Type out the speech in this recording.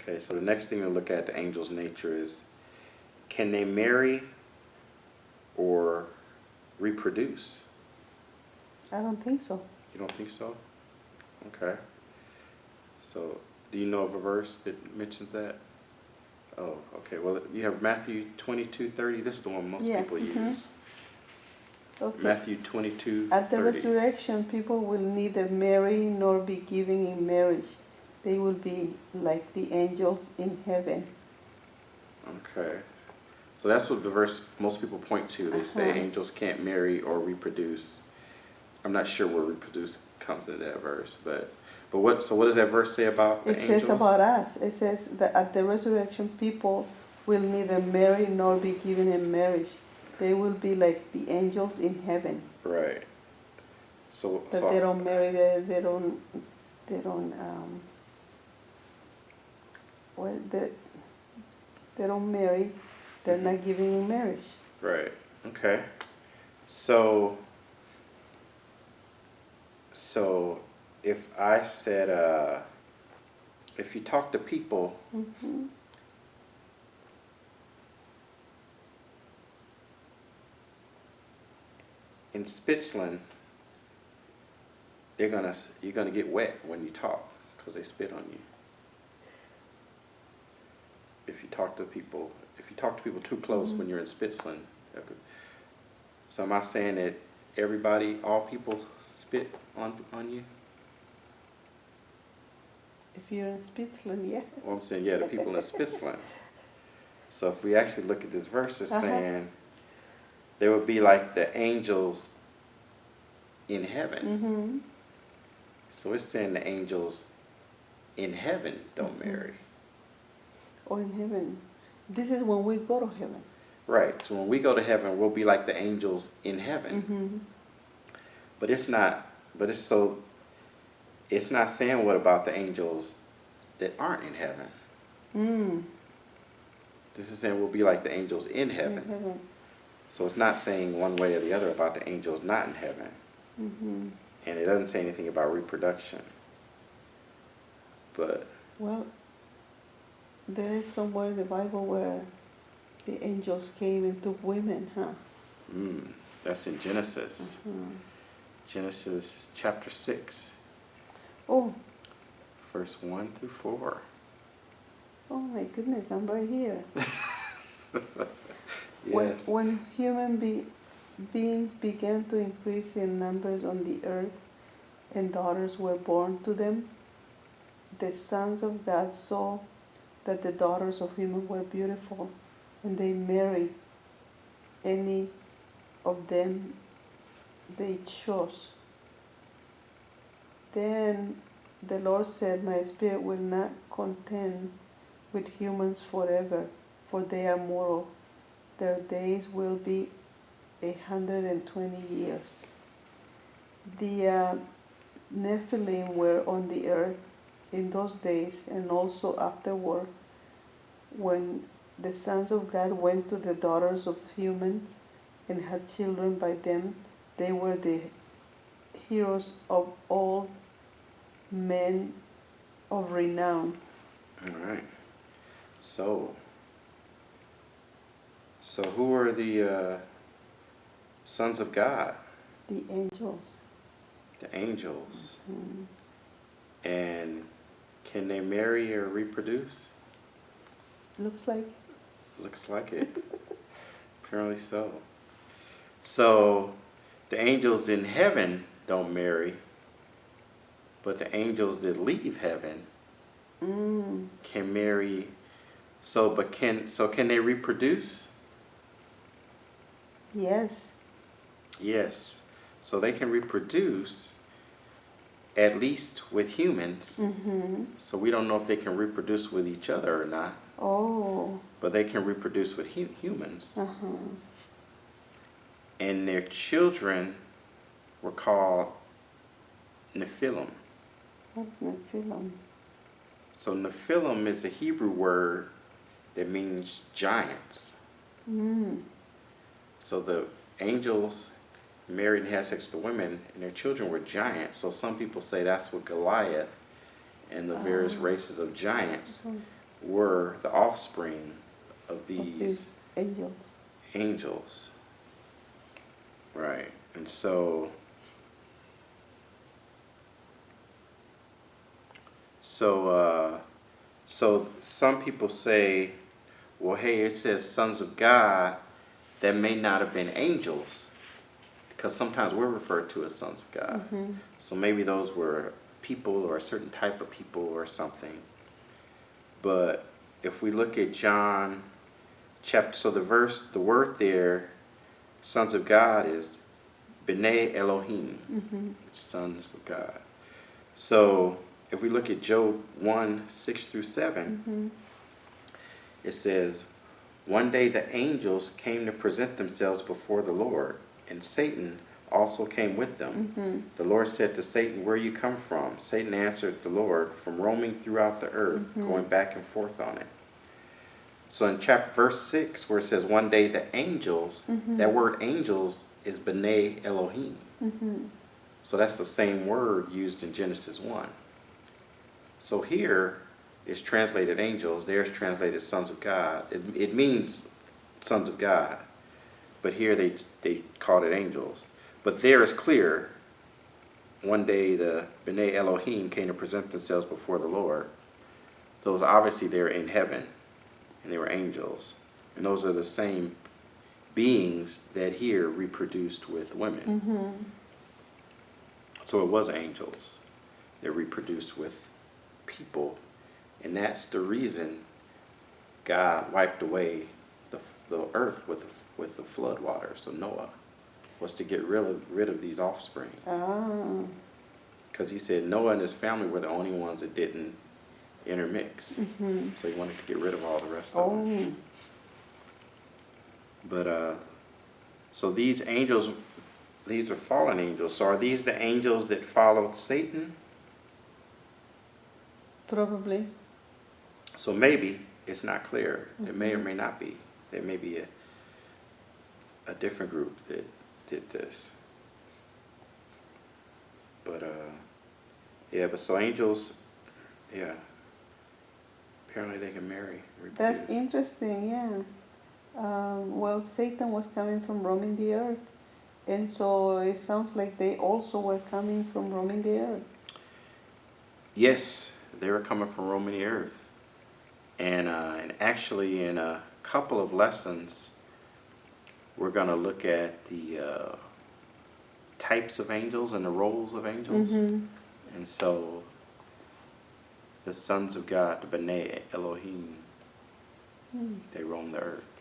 Okay, so the next thing to look at the angel's nature is, can they marry or reproduce? I don't think so. You don't think so? Okay. So, do you know of a verse that mentions that? Oh, okay. Well, you have Matthew 22:30. This is the one most people use. Okay. Matthew 22:30. At the resurrection, people will neither marry nor be given in marriage. They will be like the angels in heaven. Okay. So that's what the verse most people point to. They say angels can't marry or reproduce. I'm not sure where reproduce comes in that verse, but what? So what does that verse say about the angels? It says about us. It says that at the resurrection, people will neither marry nor be given in marriage. They will be like the angels in heaven. Right. So they don't marry. They don't. Well, they don't marry. They're not given in marriage. Right. Okay. So if I said, if you talk to people, in Spitzland, you're gonna get wet when you talk because they spit on you. If you talk to people too close when you're in Spitzland. So am I saying that all people spit on you? If you're in Spitzland, yeah. Well, I'm saying, yeah, the people in Spitzland. So if we actually look at this verse, it's saying they would be like the angels in heaven. So it's saying the angels in heaven don't marry. Or in heaven. This is when we go to heaven. Right. So when we go to heaven, we'll be like the angels in heaven. But it's not saying what about the angels that aren't in heaven. This is saying we'll be like the angels in heaven. So it's not saying one way or the other about the angels not in heaven. And it doesn't say anything about reproduction. But well, there is somewhere in the Bible where the angels came and took women, that's in Genesis. Genesis chapter 6. Oh. Verse 1 through 4. Oh my goodness, I'm right here. Yes. When human beings began to increase in numbers on the earth and daughters were born to them, the sons of God saw that the daughters of human were beautiful, and they married any of them they chose. Then the Lord said, my spirit will not contend with humans forever, for they are mortal. Their days will be 120 years. The Nephilim were on the earth in those days, and also afterward, when the sons of God went to the daughters of humans and had children by them. They were the heroes of all men of renown. All right. So who are the sons of God? The angels. The angels. And can they marry or reproduce? Looks like. Looks like it. Apparently so. So the angels in heaven don't marry, but the angels that leave heaven can marry. So can they reproduce? Yes. Yes. So they can reproduce, at least with humans. So we don't know if they can reproduce with each other or not. Oh. But they can reproduce with humans. And their children were called Nephilim. What's Nephilim? So Nephilim is a Hebrew word that means giants. So the angels married and had sex with the women, and their children were giants. So some people say that's what Goliath and the various races of giants were the offspring of these angels. angels. Right. And so some people say, well, hey, it says sons of God, that may not have been angels, because sometimes we're referred to as sons of God. Mm-hmm. So maybe those were people or a certain type of people or something. But if we look at John chapter, so the word there, sons of God, is B'nai Elohim, Mm-hmm. sons of God. So if we look at Job 1:6-7, Mm-hmm. it says, one day the angels came to present themselves before the Lord, and Satan also came with them. Mm-hmm. The Lord said to Satan, where you come from? Satan answered the Lord, from roaming throughout the earth, Mm-hmm. going back and forth on it. So in verse 6, where it says one day the angels, Mm-hmm. that word angels is B'nai Elohim. Mm-hmm. So that's the same word used in Genesis 1. So here it's translated angels, there's translated sons of God. It means sons of God, but here they called it angels. But there it's clear, one day the B'nai Elohim came to present themselves before the Lord. So it was obviously they were in heaven, and they were angels. And those are the same beings that here reproduced with women. Mm-hmm. So it was angels that reproduced with people. And that's the reason God wiped away the earth with the flood waters of Noah, was to get rid of these offspring. Ah. Because he said Noah and his family were the only ones that didn't intermix. Mm-hmm. So he wanted to get rid of all the rest of them. But so these angels, these are fallen angels. So are these the angels that followed Satan? Probably. So maybe it's not clear. Mm-hmm. It may or may not be. There may be a different group that did this. But yeah. But so angels, yeah. Apparently they can marry. Reproduce. That's interesting. Yeah. Well, Satan was coming from roaming the earth, and so it sounds like they also were coming from roaming the earth. Yes, they were coming from roaming the earth. And actually in a couple of lessons, we're going to look at the types of angels and the roles of angels. Mm-hmm. And so the sons of God, the B'nai Elohim, they roam the earth.